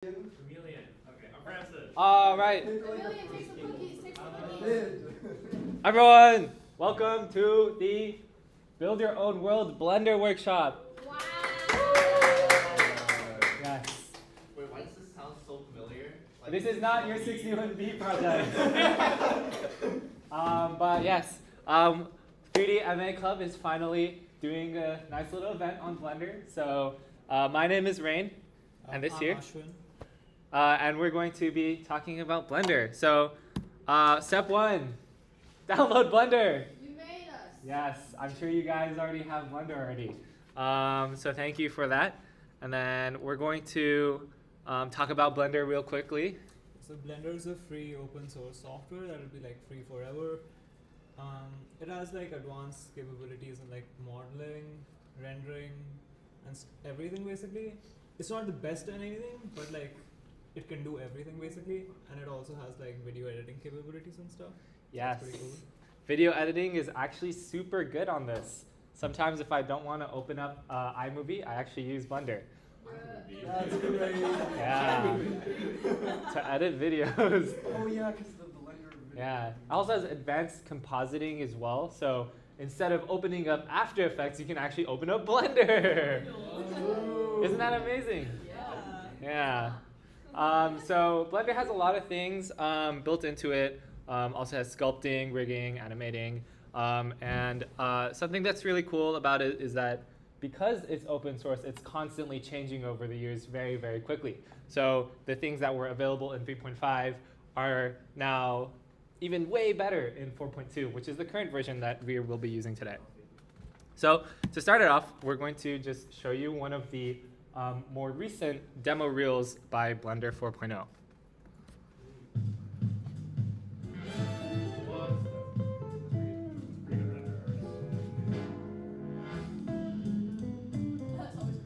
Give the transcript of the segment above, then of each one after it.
Chameleon. Okay, impressive. All right, Chameleon, take some cookies, take some cookies. everyone, welcome to the Build Your Own World Blender Workshop. Wow. Yes. Wait, why does this sound so familiar? Like, This is not your 61B project. But yes, 3D MA Club is finally doing a nice little event on Blender. So my name is Rain, and this I'm here. Ashwin. And we're going to be talking about Blender. So step one, download Blender. You made us. Yes, I'm sure you guys already have Blender already. So thank you for that. And then we're going to talk about Blender real quickly. So Blender is a free open source software that will be like free forever. It has like advanced capabilities in like modeling, rendering, and everything basically. It's not the best in anything, but like it can do everything basically, and it also has like video editing capabilities and stuff. Yes. That's pretty cool. Video editing is actually super good on this. Sometimes if I don't want to open up iMovie, I actually use Blender. That's great. Yeah. To edit videos. Oh yeah, because the Blender video. Yeah. It also has advanced compositing as well. So instead of opening up After Effects, you can actually open up Blender. Isn't that amazing? Yeah. So Blender has a lot of things built into it. Also has sculpting, rigging, animating. And something that's really cool about it is that because it's open source, it's constantly changing over the years very, very quickly. So the things that were available in 3.5 are now even way better in 4.2, which is the current version that we will be using today. So to start it off, we're going to just show you one of the more recent demo reels by Blender 4.0. That's always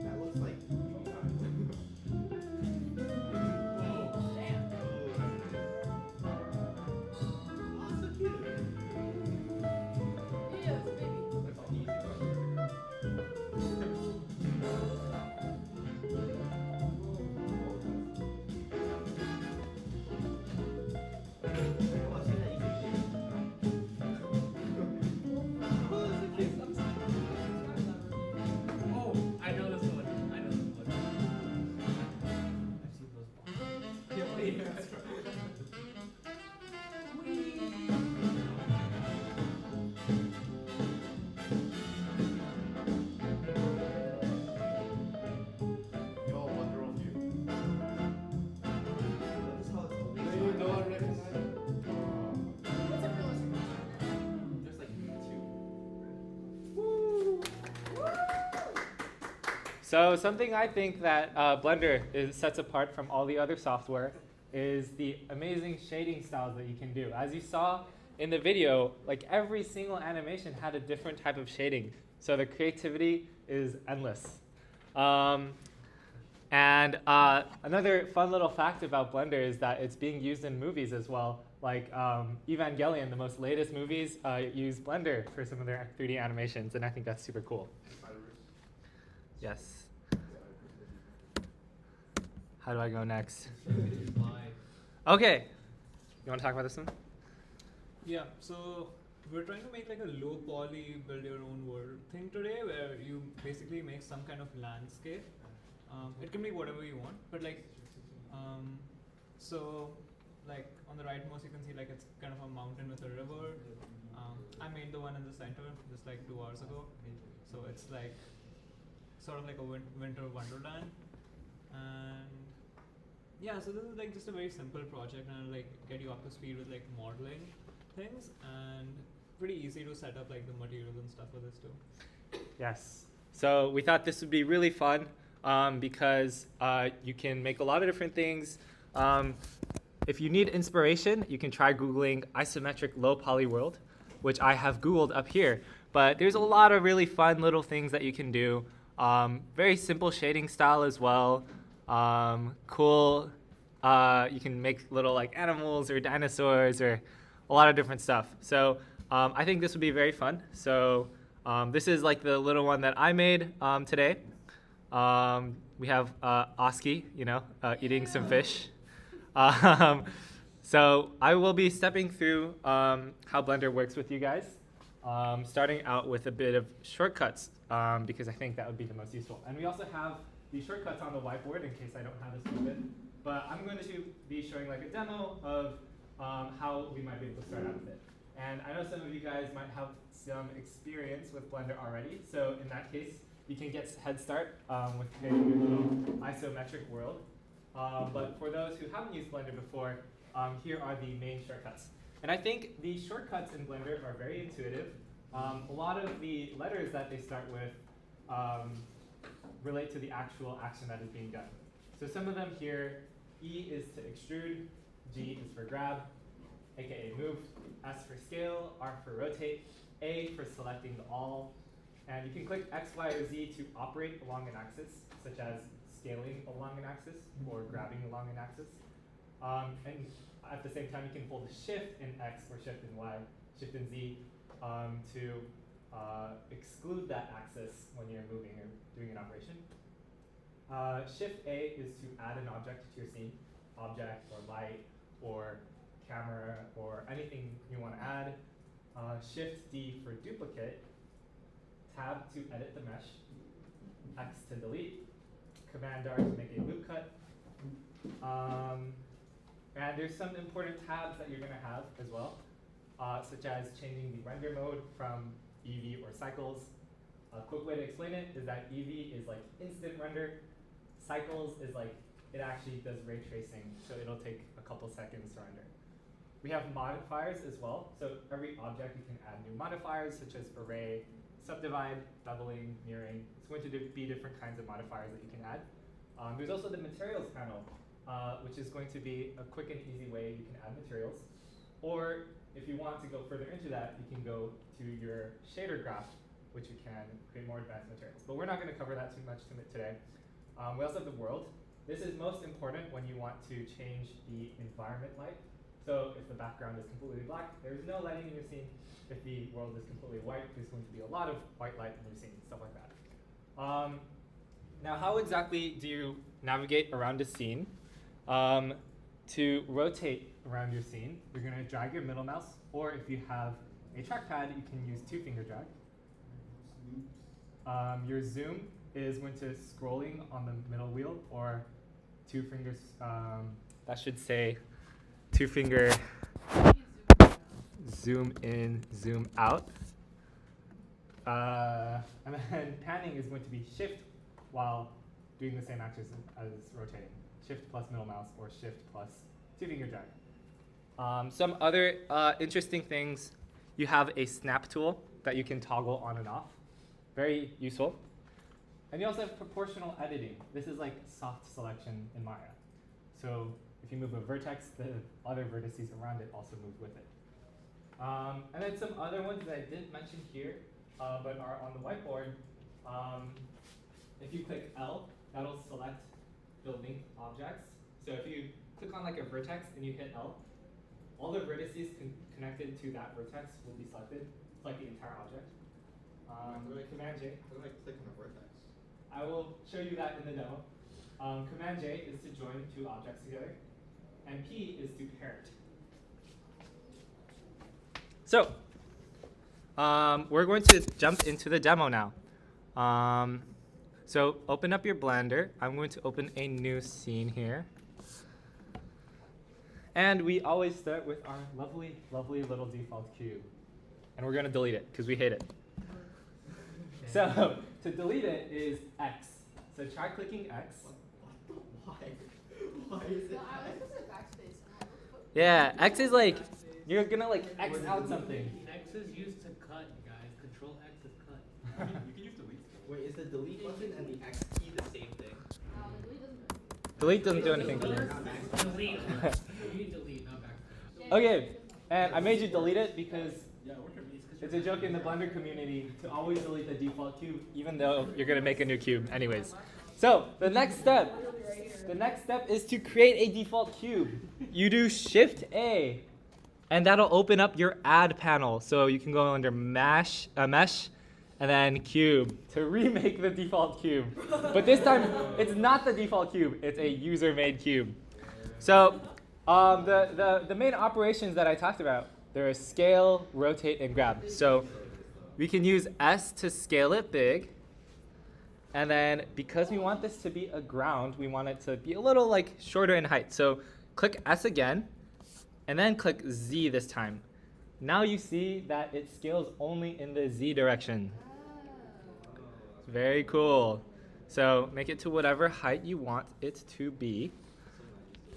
That looks like. damn. Oh, so cute. Yeah, it's a baby. That's all easy. Oh, see that Oh, I know this one. I know this one. I've seen those before. Yeah, wait, that's right. Yo, Wonder of You. Notice how it's only You know I recognize it. What's a realistic There's like two. So something I think that Blender sets apart from all the other software is the amazing shading styles that you can do. As you saw in the video, like every single animation had a different type of shading. So the creativity is endless. And another fun little fact about Blender is that it's being used in movies as well. Like Evangelion, the most latest movies, use Blender for some of their 3D animations, and I think that's super cool. Yes. How do I go next? Okay. You want to talk about this one? Yeah, so we're trying to make like a low poly build your own world thing today where you basically make some kind of landscape. It can be whatever you want, but like, so like on the rightmost you can see like it's kind of a mountain with a river. I made the one in the center just like 2 hours ago. So it's like sort of like a winter wonderland. And yeah, so this is like just a very simple project and I'll like get you up to speed with like modeling things, and pretty easy to set up like the materials and stuff for this too. Yes. So we thought this would be really fun because you can make a lot of different things. If you need inspiration, you can try Googling isometric low poly world, which I have Googled up here. But there's a lot of really fun little things that you can do. Very simple shading style as well. Cool. You can make little like animals or dinosaurs or a lot of different stuff. So I think this would be very fun. So This is like the little one that I made today. We have Oski, eating some fish. So I will be stepping through how Blender works with you guys, starting out with a bit of shortcuts because I think that would be the most useful. And we also have the shortcuts on the whiteboard in case I don't have this open. But I'm going to be showing like a demo of how we might be able to start out with it. And I know some of you guys might have some experience with Blender already. So in that case, you can get head start with creating your little isometric world. But for those who haven't used Blender before, here are the main shortcuts. And I think the shortcuts in Blender are very intuitive. A lot of the letters that they start with relate to the actual action that is being done. So some of them here, E is to extrude, G is for grab, aka move, S for scale, R for rotate, A for selecting the all. And you can click X, Y, or Z to operate along an axis, such as scaling along an axis or grabbing along an axis. And at the same time, you can hold Shift in X or Shift in Y, Shift in Z to exclude that axis when you're moving or doing an operation. Shift A is to add an object to your scene, object or light or camera or anything you want to add. Shift D for duplicate, Tab to edit the mesh, X to delete, Command R to make a loop cut. And there's some important tabs that you're going to have as well, such as changing the render mode from Eevee or cycles. A quick way to explain it is that Eevee is like instant render. Cycles is like, it actually does ray tracing, so it'll take a couple seconds to render. We have modifiers as well. So every object you can add new modifiers such as array, subdivide, doubling, mirroring. It's going to be different kinds of modifiers that you can add. There's also the materials panel, which is going to be a quick and easy way you can add materials. Or if you want to go further into that, you can go to your shader graph, which you can create more advanced materials. But we're not going to cover that too much today. We also have the world. This is most important when you want to change the environment light. So if the background is completely black, there's no lighting in your scene. If the world is completely white, there's going to be a lot of white light in your scene, stuff like that. Now, how exactly do you navigate around a scene? To rotate around your scene, you're going to drag your middle mouse, or if you have a trackpad, you can use 2-finger drag. Your zoom is going to scrolling on the middle wheel, or 2 fingers, that should say 2-finger zoom in, zoom out. And then panning is going to be shift while doing the same action as rotating. Shift plus middle mouse or shift plus 2-finger drag. Some other interesting things, you have a snap tool that you can toggle on and off. Very useful. And you also have proportional editing. This is like soft selection in Maya. So if you move a vertex, the other vertices around it also move with it. And then some other ones that I didn't mention here, but are on the whiteboard. If you click L, that'll select the linked objects. So if you click on like a vertex and you hit L, all the vertices connected to that vertex will be selected. It's like the entire object. Command J. How do I click on a vertex? I will show you that in the demo. Command J is to join 2 objects together, and P is to parent. So, we're going to jump into the demo now. So open up your Blender. I'm going to open a new scene here. And we always start with our lovely, lovely little default cube. And we're going to delete it because we hate it. So to delete it is X. So try clicking X. Why? Why is it? No, I was supposed to backspace. Yeah, X is like, you're going to like X out something. X is used to cut, guys. Control X is cut. You can use delete. Wait, is the delete button and the X key the same thing? The delete doesn't Delete doesn't do anything. Delete. You need delete, not backspace. Okay, and I made you delete it because Yeah, we're gonna be. it's a joke in the Blender community to always delete the default cube, even though you're going to make a new cube anyways. So the next step is to create a default cube. You do Shift A, and that'll open up your Add panel. So you can go under Mesh, and then cube to remake the default cube. But this time, it's not the default cube, it's a user-made cube. So the main operations that I talked about, there are scale, rotate, and grab. So we can use S to scale it big. And then because we want this to be a ground, we want it to be a little like shorter in height. So click S again, and then click Z this time. Now you see that it scales only in the Z direction. Very cool. So make it to whatever height you want it to be.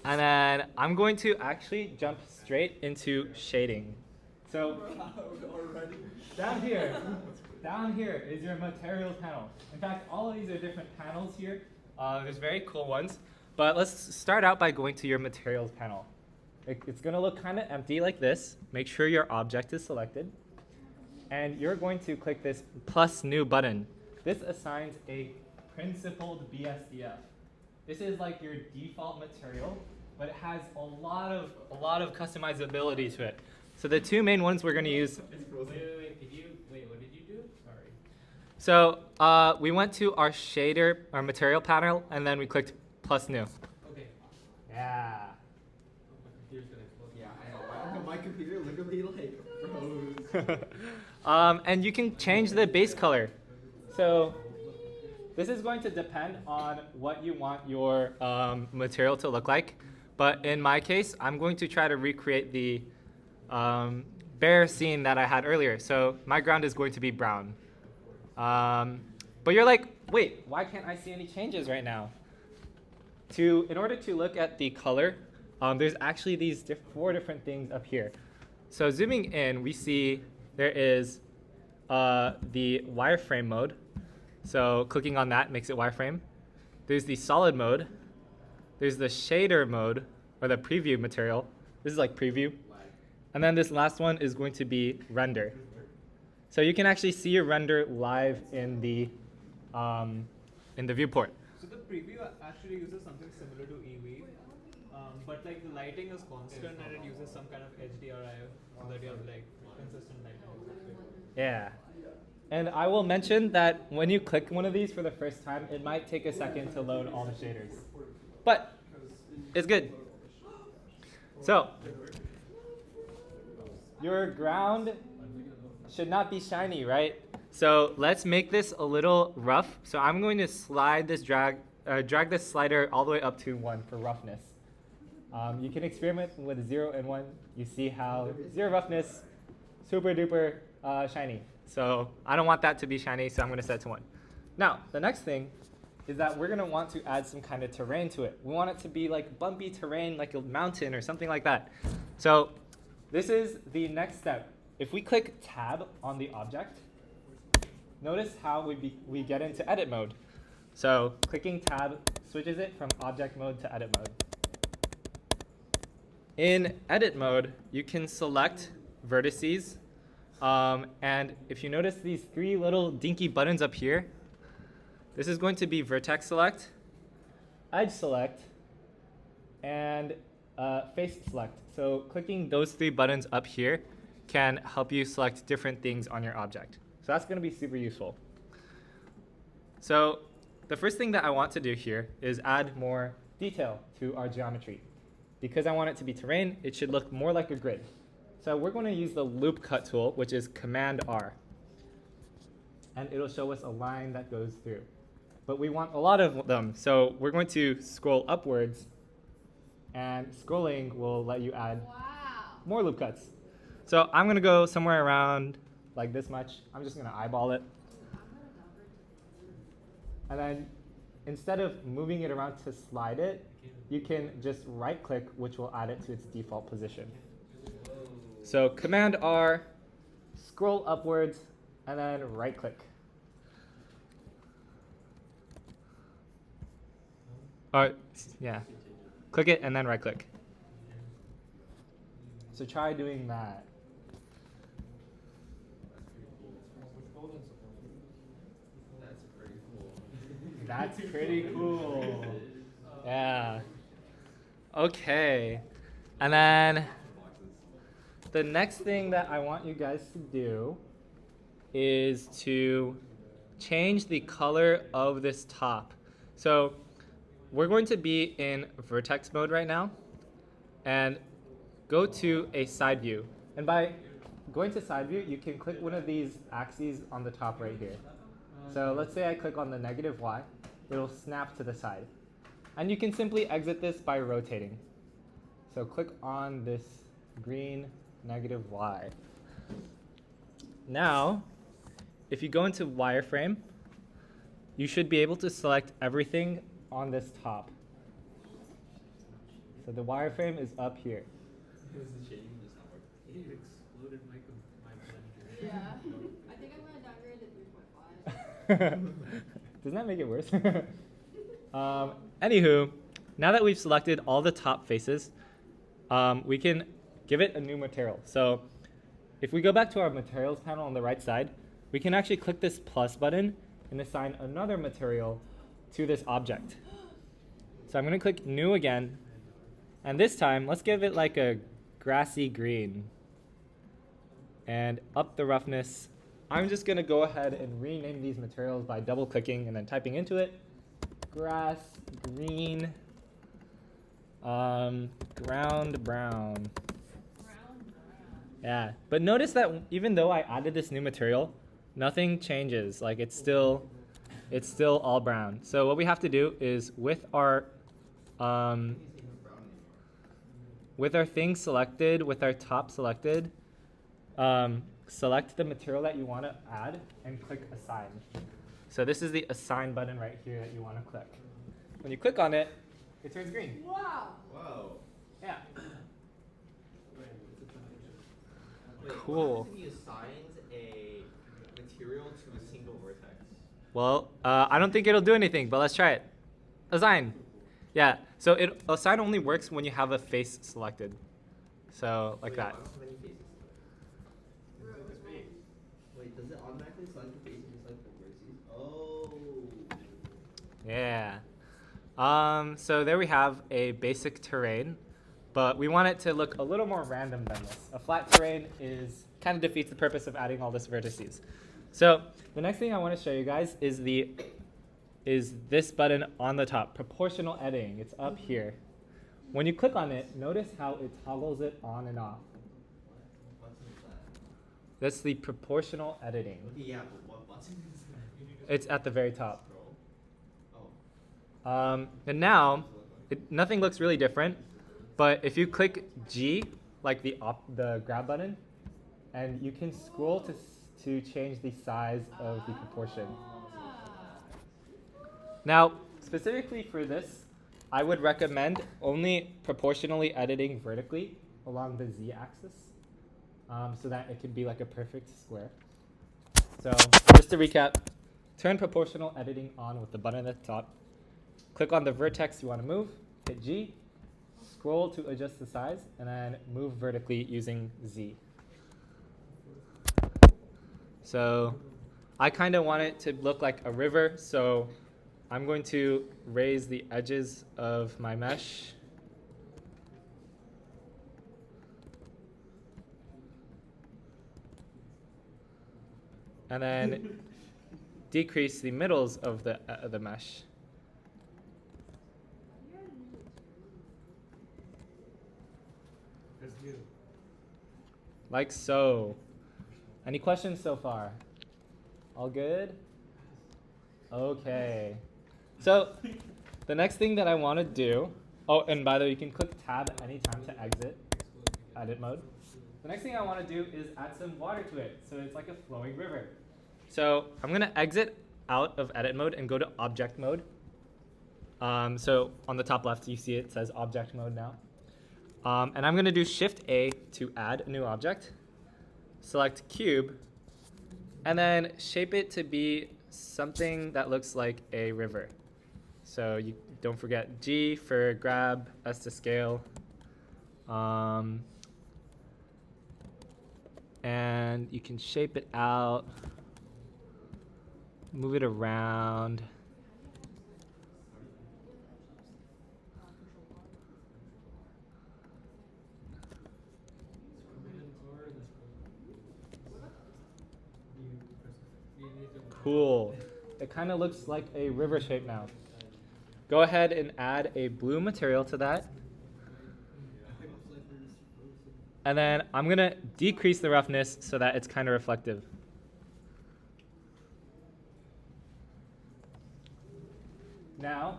And then I'm going to actually jump straight into shading. So down here is your materials panel. In fact, all of these are different panels here. There's very cool ones. But let's start out by going to your materials panel. It's going to look kind of empty like this. Make sure your object is selected. And you're going to click this plus new button. This assigns a principled BSDF. This is like your default material, but it has a lot of customizability to it. So the two main ones we're going to use. Wait, what did you do? Sorry. So we went to our shader, our material panel, and then we clicked plus new. Okay. Yeah. My computer's gonna explode. Yeah, I know. My computer literally like froze. And you can change the base color. So this is going to depend on what you want your material to look like. But in my case, I'm going to try to recreate the bear scene that I had earlier. So my ground is going to be brown. But you're like, wait, why can't I see any changes right now? In order to look at the color, there's actually these four different things up here. So zooming in, we see there is the wireframe mode. So clicking on that makes it wireframe. There's the solid mode. There's the shader mode, or the preview material. This is like preview. And then this last one is going to be render. So you can actually see your render live in the viewport. So the preview actually uses something similar to eWeave, but like the lighting is constant and it uses some kind of HDRI so that you have like consistent lighting. Yeah. And I will mention that when you click one of these for the first time, it might take a second to load all the shaders. But it's good. So your ground should not be shiny, right? So let's make this a little rough. So I'm going to slide this drag this slider all the way up to 1 for roughness. You can experiment with 0 and 1. You see how 0 roughness, super duper shiny. So I don't want that to be shiny, so I'm going to set it to 1. Now, the next thing is that we're going to want to add some kind of terrain to it. We want it to be like bumpy terrain, like a mountain or something like that. So this is the next step. If we click tab on the object, notice how we get into edit mode. So clicking tab switches it from object mode to edit mode. In edit mode, you can select vertices. And if you notice these 3 little dinky buttons up here, this is going to be vertex select, edge select, and face select. So clicking those 3 buttons up here can help you select different things on your object. So that's going to be super useful. So the first thing that I want to do here is add more detail to our geometry. Because I want it to be terrain, it should look more like a grid. So we're going to use the loop cut tool, which is Command R. And it'll show us a line that goes through. But we want a lot of them, so we're going to scroll upwards, and scrolling will let you add more loop cuts. So I'm going to go somewhere around like this much. I'm just going to eyeball it. And then instead of moving it around to slide it, you can just right-click, which will add it to its default position. So Command R, scroll upwards, and then right-click. Yeah. Click it and then right-click. So try doing that. That's pretty cool. That's pretty cool. Yeah. Okay. And then the next thing that I want you guys to do is to change the color of this top. So we're going to be in vertex mode right now, and go to a side view. And by going to side view, you can click one of these axes on the top right here. So let's say I click on the negative y, it'll snap to the side. And you can simply exit this by rotating. So click on this green negative y. Now, if you go into wireframe, you should be able to select everything on this top. So the wireframe is up here. It exploded my blender. Yeah. I think I'm gonna downgrade to 3.5. Doesn't that make it worse? Anywho, now that we've selected all the top faces, we can give it a new material. So if we go back to our materials panel on the right side, we can actually click this plus button and assign another material to this object. So I'm going to click new again, and this time let's give it like a grassy green and up the roughness. I'm just going to go ahead and rename these materials by double clicking and then typing into it. Grass, green, ground brown. Yeah, but notice that even though I added this new material, nothing changes. Like it's still all brown. So what we have to do is with our thing selected, with our top selected, select the material that you want to add and click assign. So this is the assign button right here that you want to click. When you click on it, it turns green. Wow. Whoa. Yeah. Wait, Cool. what if he assigns a material to a single vertex? Well, I don't think it'll do anything, but let's try it. Assign. Yeah, so assign only works when you have a face selected. So like Wait, that. I don't have any faces. Wait, does it automatically select the faces just like the vertices? Oh. Yeah. So there we have a basic terrain, but we want it to look a little more random than this. A flat terrain kind of defeats the purpose of adding all this vertices. So the next thing I want to show you guys is this button on the top, proportional editing. It's up here. When you click on it, notice how it toggles it on and off. What button is that? That's the proportional editing. Okay, yeah, but what button is that? It's at the very top. Scroll. Oh. And now, nothing looks really different, but if you click G, like the grab button, and you can scroll to change the size of the proportion. Now, specifically for this, I would recommend only proportionally editing vertically along the z-axis, so that it can be like a perfect square. So just to recap, turn proportional editing on with the button at the top. Click on the vertex you want to move, hit G, scroll to adjust the size, and then move vertically using Z. So I kind of want it to look like a river, so I'm going to raise the edges of my mesh. And then decrease the middles of the mesh. That's new. Like so. Any questions so far? All good? Okay. So the next thing that I want to do, oh, and by the way, you can click tab anytime to exit edit mode. The next thing I want to do is add some water to it, so it's like a flowing river. So I'm going to exit out of edit mode and go to object mode. So on the top left, you see it says object mode now. And I'm going to do Shift A to add a new object. Select cube, and then shape it to be something that looks like a river. So you don't forget G for grab, S to scale. And you can shape it out, move it around. Command R and this one. You press cool. It kind of looks like a river shape now. Go ahead and add a blue material to that. And then I'm going to decrease the roughness so that it's kind of reflective. Now,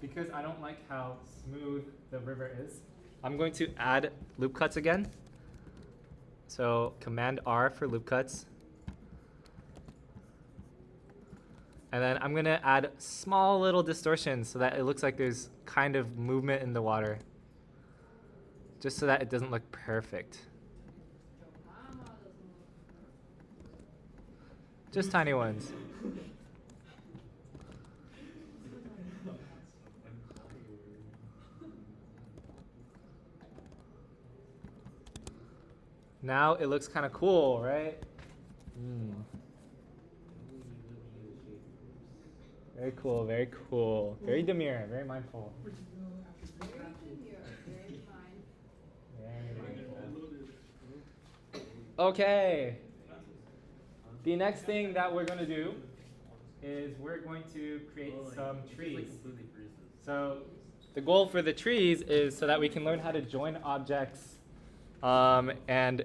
because I don't like how smooth the river is, I'm going to add loop cuts again. So Command R for loop cuts. And then I'm going to add small little distortions so that it looks like there's kind of movement in the water. Just so that it doesn't look perfect. Just tiny ones. Now it looks kind of cool, right? Very cool, very cool. Very demure, very mindful. Very demure, very fine. Okay. The next thing that we're going to do is we're going to create some trees. So the goal for the trees is so that we can learn how to join objects and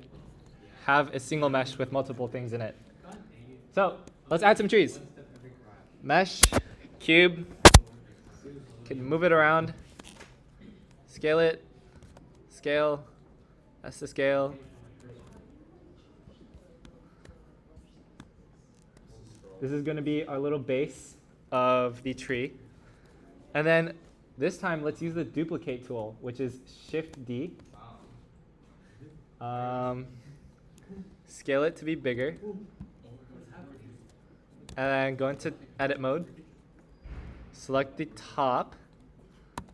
have a single mesh with multiple things in it. So let's add some trees. Mesh, cube, can move it around, scale it, scale, that's the scale. This is going to be our little base of the tree. And then this time, let's use the duplicate tool, which is Shift D. Scale it to be bigger. And then go into edit mode. Select the top.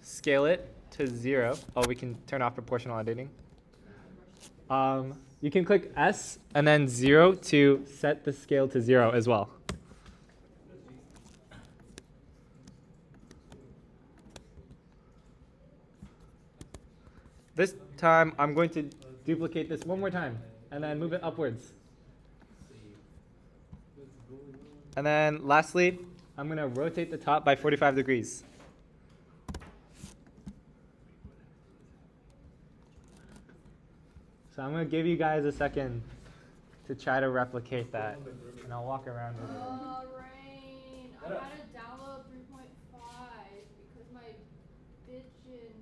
Scale it to 0. Oh, we can turn off proportional editing. You can click S and then 0 to set the scale to 0 as well. This time, I'm going to duplicate this one more time and then move it upwards. And then lastly, I'm going to rotate the top by 45 degrees. So I'm going to give you guys a second to try to replicate that. And I'll walk around with it. Rain. I gotta download 3.5 because my bitchin'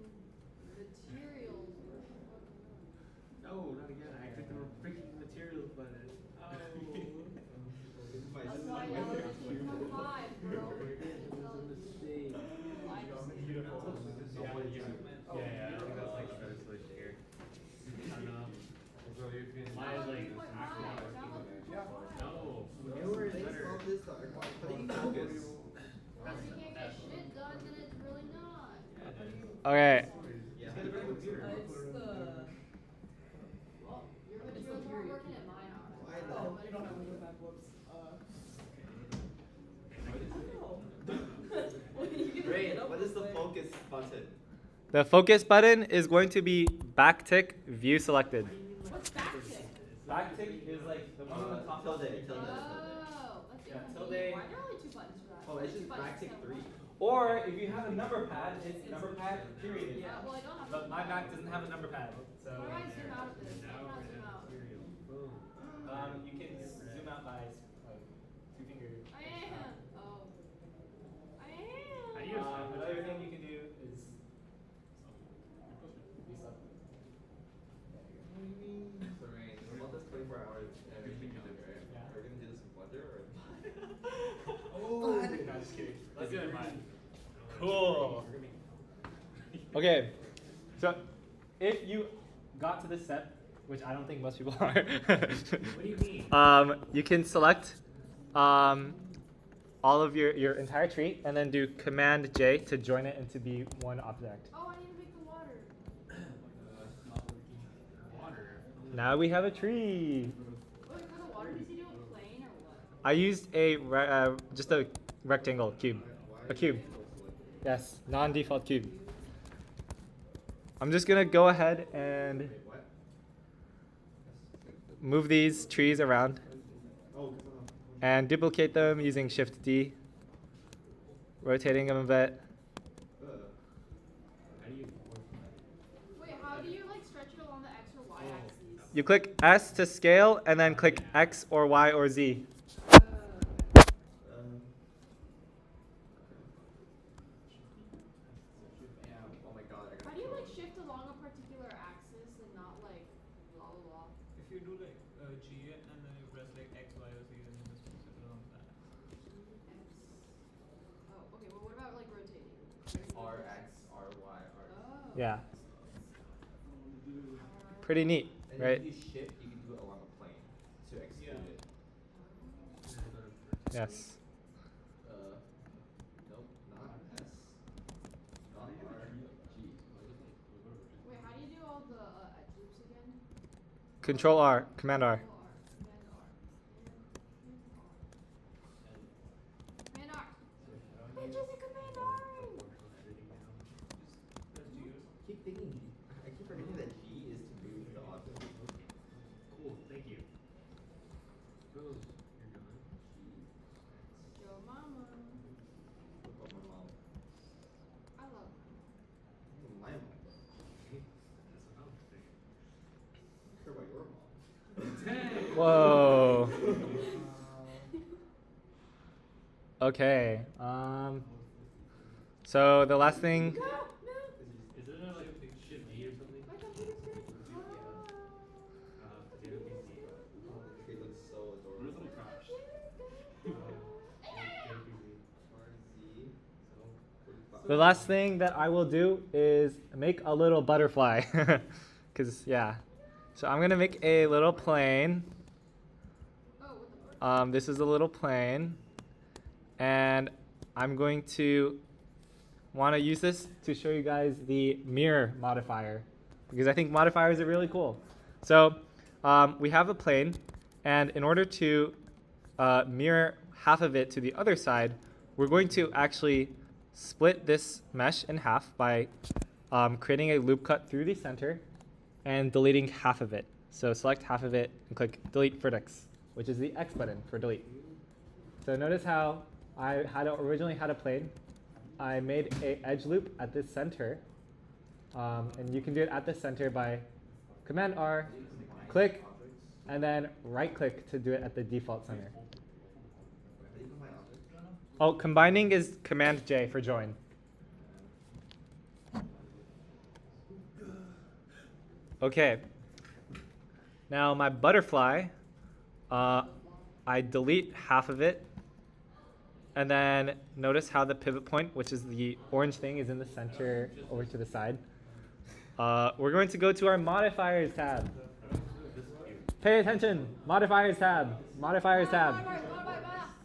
materials were No, not again. I clicked the freaking materials button. That's why I downloaded 3.5, bro. Yeah, I think that's like trying to switch here. I don't know. Mine is like no. Solve this, how do you focus? Because you can't get shit done, then it's really not. Okay. Yeah. Well, your materials aren't working at mine are. Why not? Great. What is the focus button? The focus button is going to be backtick view selected. What's backtick? Backtick is like the one on the top. Tilde. Oh, that's Yeah, different. tilde. Why are there only 2 buttons for that? Oh, it's just Two buttons backtick instead of 3. one. Or if you have a number pad, it's number pad period. Yeah, well, I don't have But my Mac doesn't have a number pad, so How do I zoom out of this? How do I zoom out? you can zoom out by like 2 fingers. I am. Oh. I am. Another thing you can do is Lorraine, we want this 24 hours everything you do, right? Yeah. Are we gonna do this in Blender or? No, just kidding. Let's do it in mine. Cool. Okay, so if you got to this step, which I don't think most people are, What do you mean? you can select all of your entire tree and then do Command J to join it into be one object. Oh, I need to make the water. Water. Now we have a tree. Wait, for the water, does he do it plain or what? I used just a rectangle cube, a cube. Yes, non-default cube. I'm just gonna go ahead and move these trees around. Oh, and duplicate them using Shift D, rotating them a bit. Uh, Wait, how do you like stretch it along the X or Y axes? You click S to scale, and then click X or Y or Z. oh my god, I How got do you like shift along a particular axis and not like blah blah blah? If you do like G and then you press like X, Y, or Z, then you just move it along that. X. Oh, okay. Well, what about like rotating? R, X, R, Y, R. Oh. Yeah, R, pretty neat, And right? if you shift, you can do it along a plane to extrude Yeah. it. Yes. Nope, not S. Not R, G. Wait, how do you do all the edge loops again? Control R, Command R. Control R, Command R, Command R. Bitch, is it Command R? Keep thinking, I keep forgetting that G is to move the object. Cool, thank you. You're done. Yo, mama. What about my mom? I love My mom. That's what I'm thinking. I care about your mom. Whoa. Okay. So the last thing. No, no. Is it like Shift D or something? My computer's gonna Potato PC. He looks so adorable. Little crash. Potato PC. R, Z. The last thing that I will do is make a little butterfly. Because, yeah. So I'm going to make a little plane. Oh, what the fuck? This is a little plane. And I'm going to want to use this to show you guys the mirror modifier. Because I think modifiers are really cool. So we have a plane. And in order to mirror half of it to the other side, we're going to actually split this mesh in half by creating a loop cut through the center and deleting half of it. So select half of it and click delete vertex, which is the X button for delete. So notice how I originally had a plane. I made a edge loop at this center. And you can do it at the center by Command R, click, and then right click to do it at the default center. Oh, combining is Command J for join. Okay. Now my butterfly, I delete half of it. And then notice how the pivot point, which is the orange thing, is in the center over to the side. We're going to go to our modifiers tab. Pay attention. Modifiers tab. Modifiers tab.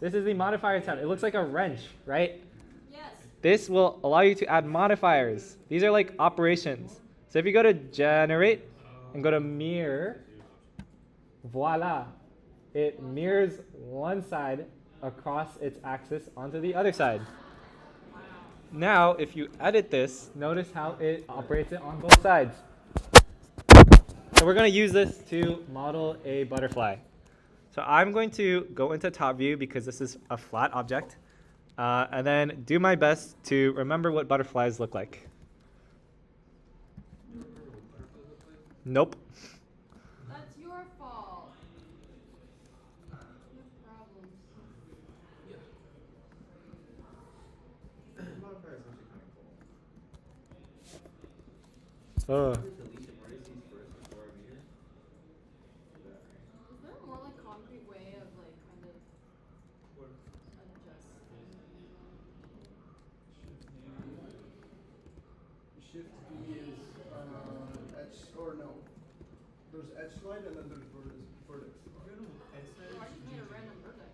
This is the modifiers tab. It looks like a wrench, right? Yes. This will allow you to add modifiers. These are like operations. So if you go to generate and go to mirror, voila. It mirrors one side across its axis onto the other side. Now, if you edit this, notice how it operates it on both sides. So we're going to use this to model a butterfly. So I'm going to go into top view because this is a flat object, and then do my best to remember what butterflies look like. Nope. That's your fault. You have problems. Modifier is actually kind of cool. Oh. Deletion vertices first before a meter. Is there a more like concrete way of like kind of adjusting? Shift D is edge, or no. There's edge slide and then there's vertex. Oh, I just made a random vertex.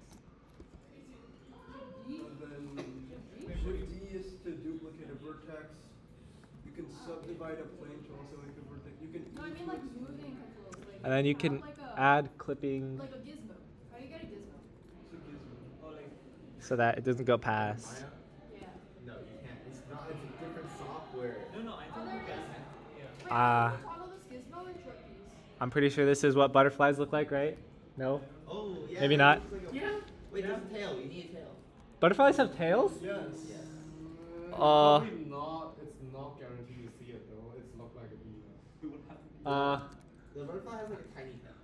D? And then Shift D is to duplicate a vertex. You can subdivide a plane to also make a vertex. You can No, I mean like moving controls. Like And then you have, can like add clipping like a gizmo. How do you get a gizmo? It's a gizmo. Or like so that it doesn't go past. Yeah. No, you can't. It's not. It's a different software. no, I Oh, think there you it can. is. Yeah. Wait, Ah. how do you toggle this gizmo or short keys? I'm pretty sure this is what butterflies look like, right? No? Oh, yeah. Maybe it not. looks like a- Yeah. Wait, Wait, there's a tail. You need a tail. Butterflies have tails? Yes. Yes. Probably not. It's not guaranteed to see it though. It's look like a bee. The butterfly has like a tiny tail.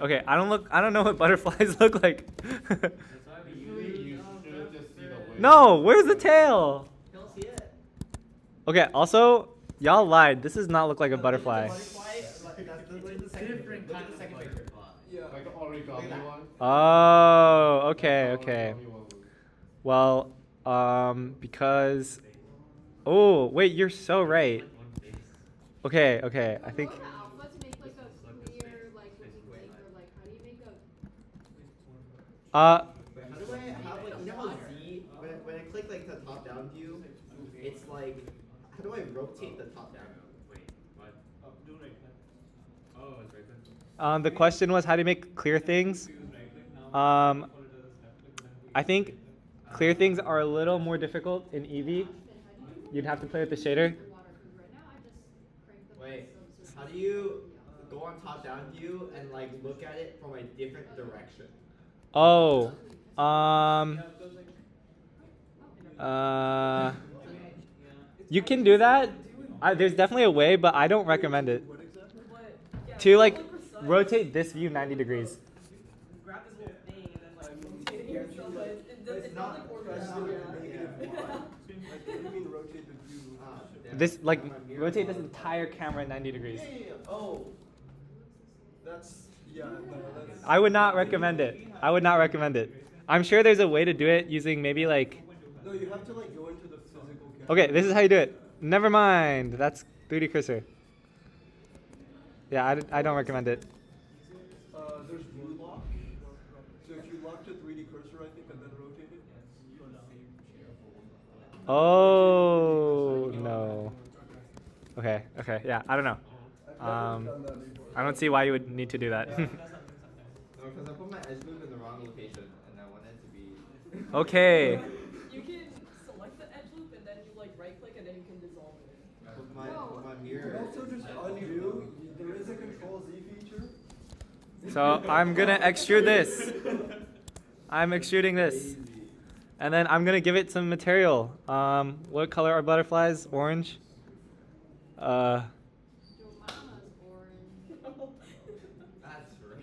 Okay. I don't know what butterflies look like. That's why we Usually use you should just see the wing. No, where's the tail? You don't see it. Okay, also, y'all lied. This does not look like a Look at the butterfly. Look at the second different Look kind at the of second butterfly. picture. Yeah. Like the origami one. Oh, okay, That's the okay. origami one. Well, because. Oh, wait, you're so right. Okay, I think. Go to alpha to make like a clear like looking lake, or like how do you make a Wait, how do I have like, you know how Z, when I click like the top down view, it's like, how do I rotate the top down? Wait, what? Do right click. Oh, it's right click. The question was how do you make clear things? I think clear things are a little more difficult in Eevee. You'd have to play with the shader. water? Because right now I just crank the Wait, buttons how do you go on top down view and like look at it from a different direction? Oh, you can do that. There's definitely a way, but I don't recommend it. What exactly? To like rotate this view 90 degrees. Grab this little thing and then like rotate it here. So it's not- not like it's not order. like Negative one. Like, what do you mean rotate the view? Damn This it. like My mirror rotate this model. entire camera 90 degrees. Yeah. Oh. That's yeah. No, that's. I would not recommend it. I would not recommend it. I'm sure there's a way to do it using maybe like. No, you have to like go into the physical camera. Okay, this is how you do it. Never mind. That's 3D cursor. Yeah, I don't recommend it. There's view lock. So if you lock to 3D cursor, I think, and then rotate it. Oh no. Okay. Yeah, I don't know. I've never done that before. I don't see why you would need to do that. No, because I put my edge loop in the wrong location and I want it to be. Okay. You can select the edge loop and then you like right click and then you can dissolve it. With my You can mirror. also just undo. There is a Control Z feature. So I'm gonna extrude this. I'm extruding this. And then I'm gonna give it some material. What color are butterflies? Orange. Your mama's orange. That's right.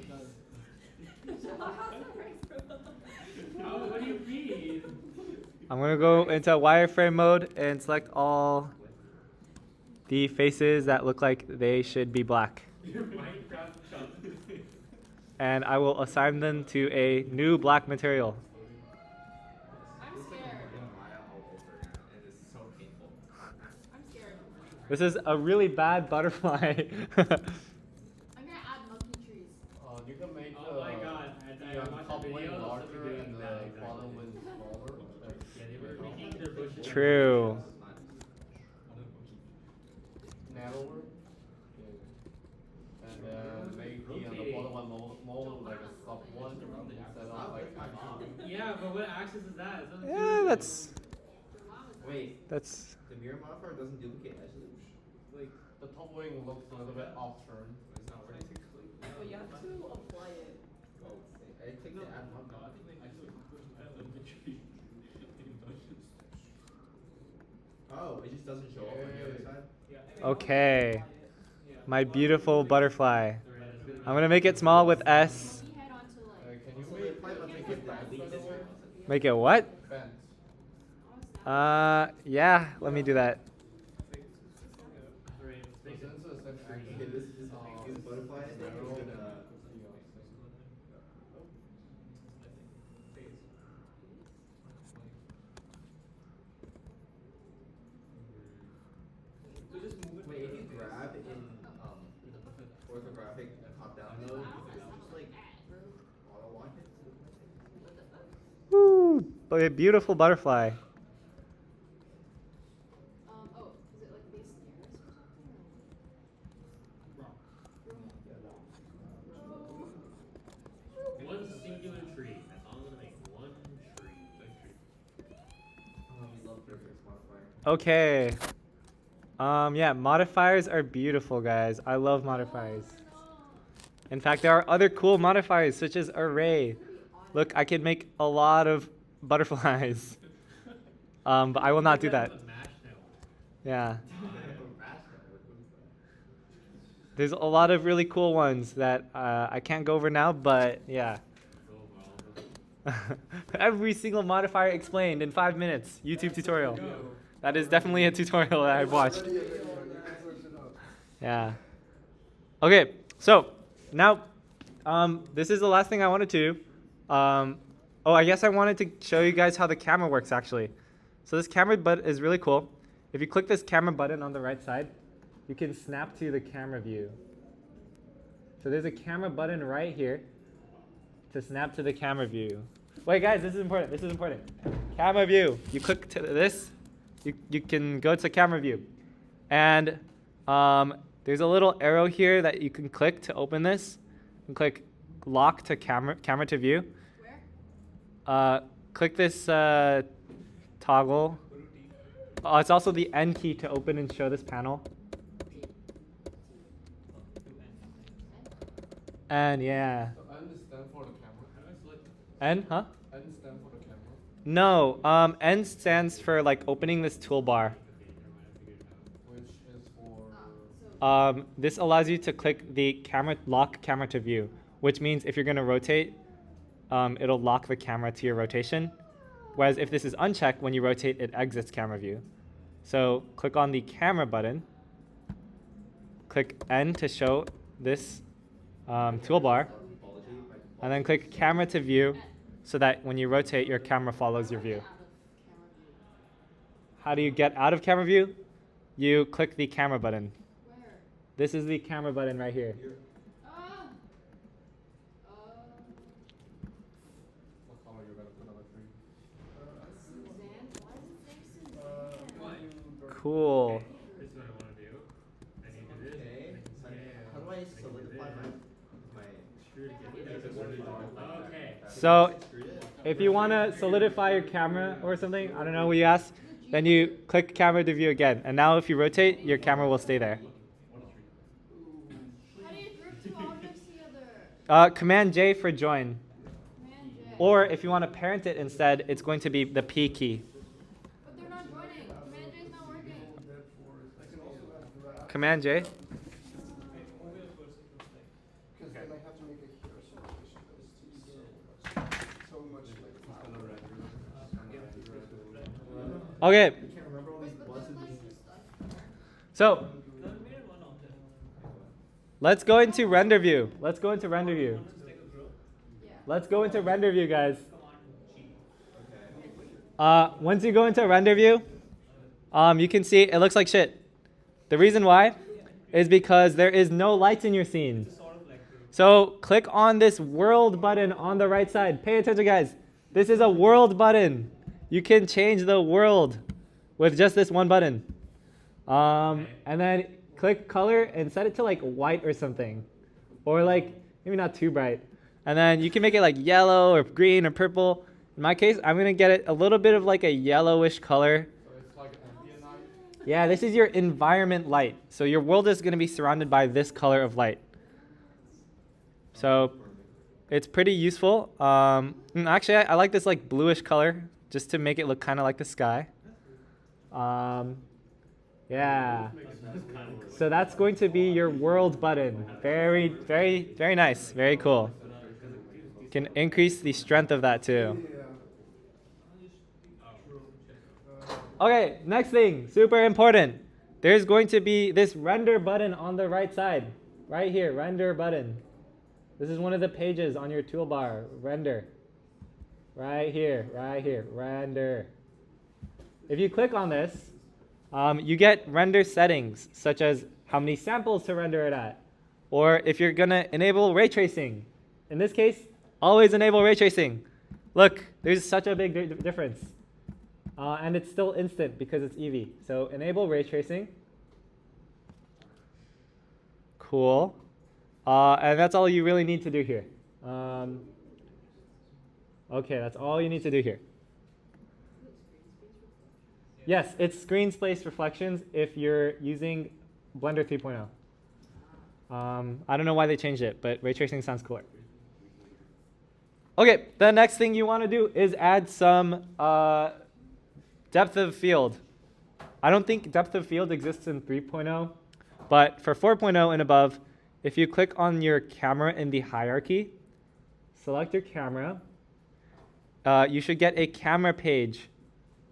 Oh, what do you mean? I'm gonna go into wireframe mode and select all the faces that look like they should be black. Your Minecraft chunk. And I will assign them to a new black material. I'm scared. Maya all over again, and it's so painful. I'm scared. This is a really bad butterfly. I'm gonna add monkey trees. You can make Oh my god, I the watched top the wing video, so larger we're doing and the that exactly. bottom wing smaller. Yeah, they were making their bushes. True. Narrower. And then make the bottom one more like a sub one instead of like actually. Yeah, but what axis is that? It doesn't Yeah, do- that's Your mama's Wait, that's. the mirror modifier doesn't duplicate edge loops? Like the top wing looks a little bit off turn. It's not right. But you have to apply it. Oh, I take the add mod. Oh, it just doesn't show up on the other side? Okay. My beautiful butterfly. I'm gonna make it small with S. monkey head onto like. Can you So make probably must make it delete this one. Make it what? bent? Yeah, let me do that. So since it's an Okay, actually this is butterfly and then it's gonna. Wait, if you grab in orthographic top down mode, just like auto lock it. Woo! But a beautiful butterfly. Oh, is it like base nearest or something? One singular tree. That's all I'm gonna make. One tree. Oh, we love prefix modifier. Okay. Yeah, modifiers are beautiful, guys. I love modifiers. In fact, there are other cool modifiers such as array. Look, I can make a lot of butterflies. But I will not do that. Yeah. There's a lot of really cool ones that I can't go over now, but yeah. Every single modifier explained in 5 minutes. YouTube tutorial. That is definitely a tutorial that I've watched. Yeah. Okay, so now this is the last thing I wanted to do. I guess I wanted to show you guys how the camera works actually. So this camera button is really cool. If you click this camera button on the right side, you can snap to the camera view. So there's a camera button right here to snap to the camera view. Wait guys, this is important, this is important. Camera view, you click to this, you can go to camera view. And there's a little arrow here that you can click to open this. And click lock to camera to view. Where? Click this toggle. It's also the N key to open and show this panel. And yeah. So N stand for the camera. N, huh? N stand for the camera. No, N stands for like opening this toolbar. Which is for. This allows you to click the camera, lock camera to view, which means if you're going to rotate, it'll lock the camera to your rotation. Whereas if this is unchecked, when you rotate, it exits camera view. So click on the camera button. Click N to show this toolbar. And then click camera to view so that when you rotate, your camera follows your view. How do you get out of camera view? You click the camera button. Where? This is the camera button right here. Ah! What color you're gonna put on the screen? Suzanne? Why does it say Suzanne? Cool. This is what I want to do. I need to do this. Okay. How do I solidify my Okay. So if you want to solidify your camera or something, I don't know what you asked, then you click camera to view again. And now if you rotate, your camera will stay there. How do you group two objects together? Command J for join. Command J. Or if you want to parent it instead, it's going to be the P key. But they're not joining. Command J is not working. Command J. Because then I have to make a hero simulation that is so much like. Okay, I can't remember all these But buttons. there's like stuff. so let's go into render view. Let's go into render view. Yeah. Let's go into render view, guys. Once you go into render view, you can see it looks like shit. The reason why is because there is no lights in your scene. So click on this world button on the right side. Pay attention, guys. This is a world button. You can change the world with just this one button. And then click color and set it to like white or something. Or like, maybe not too bright. And then you can make it like yellow or green or purple. In my case, I'm gonna get it a little bit of like a yellowish color. So it's like ambient light. Yeah, this is your environment light. So your world is gonna be surrounded by this color of light. So it's pretty useful. Actually, I like this like bluish color just to make it look kind of like the sky. Yeah. So that's going to be your world button. Very, very, very nice. Very cool. Can increase the strength of that too. Okay, next thing, super important. There's going to be this render button on the right side. Right here, render button. This is one of the pages on your toolbar, render. Right here, render. If you click on this, you get render settings, such as how many samples to render it at. Or if you're gonna enable ray tracing. In this case, always enable ray tracing. Look, there's such a big difference. And it's still instant because it's Eevee. So enable ray tracing. Cool. And that's all you really need to do here. Okay, that's all you need to do here. Yes, it's screen space reflections if you're using Blender 3.0. I don't know why they changed it, but ray tracing sounds cooler. Okay, the next thing you want to do is add some depth of field. I don't think depth of field exists in 3.0, but for 4.0 and above, if you click on your camera in the hierarchy, select your camera, you should get a camera page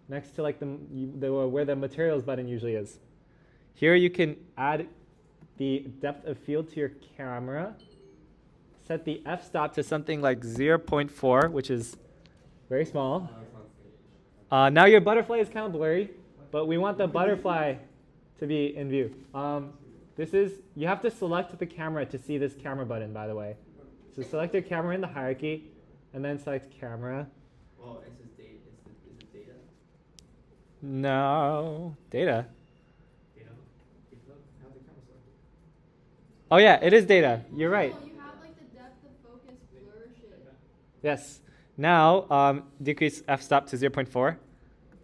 next to like where the materials button usually is. Here you can add the depth of field to your camera. Set the f-stop to something like 0.4, which is very small. Now your butterfly is kind of blurry, but we want the butterfly to be in view. You have to select the camera to see this camera button, by the way. So select your camera in the hierarchy, and then select camera. Well, is it data? No, data. Data. How's the camera selected? Oh yeah, it is data. You're right. Oh, you have like the depth of focus blur shit. Yes. Now decrease f-stop to 0.4,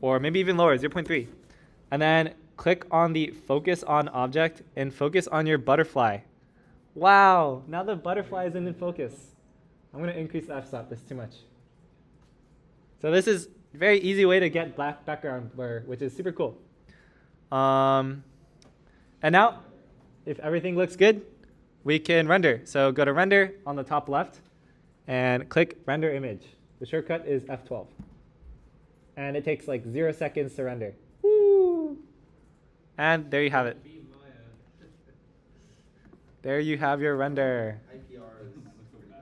or maybe even lower, 0.3. And then click on the focus on object and focus on your butterfly. Wow, now the butterfly is in focus. I'm going to increase the f-stop, that's too much. So this is a very easy way to get black background blur, which is super cool. And now, if everything looks good, we can render. So go to render on the top left and click render image. The shortcut is F12. And it takes like 0 seconds to render. Woo! And there you have it. There you have your render. IPR is pretty bad,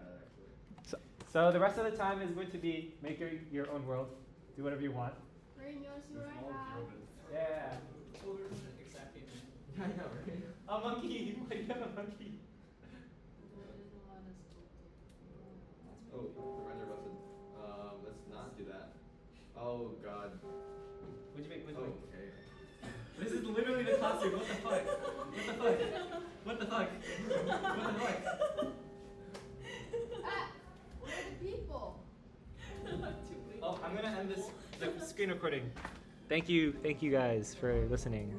actually. So the rest of the time is going to be make your own world. Do whatever you want. Rain, you wanna see what I have? Yeah. Oh, we're doing exactly. I know, right? A monkey. Why do you have a monkey? Oh, the render button. Let's not do that. Oh god. What'd you make? What'd you Oh, make? okay. This is literally the classroom. What the fuck? What the fuck? What the fuck? What the fuck? Ah! Where are the people? Oh, I'm gonna end the screen recording. Thank you guys for listening.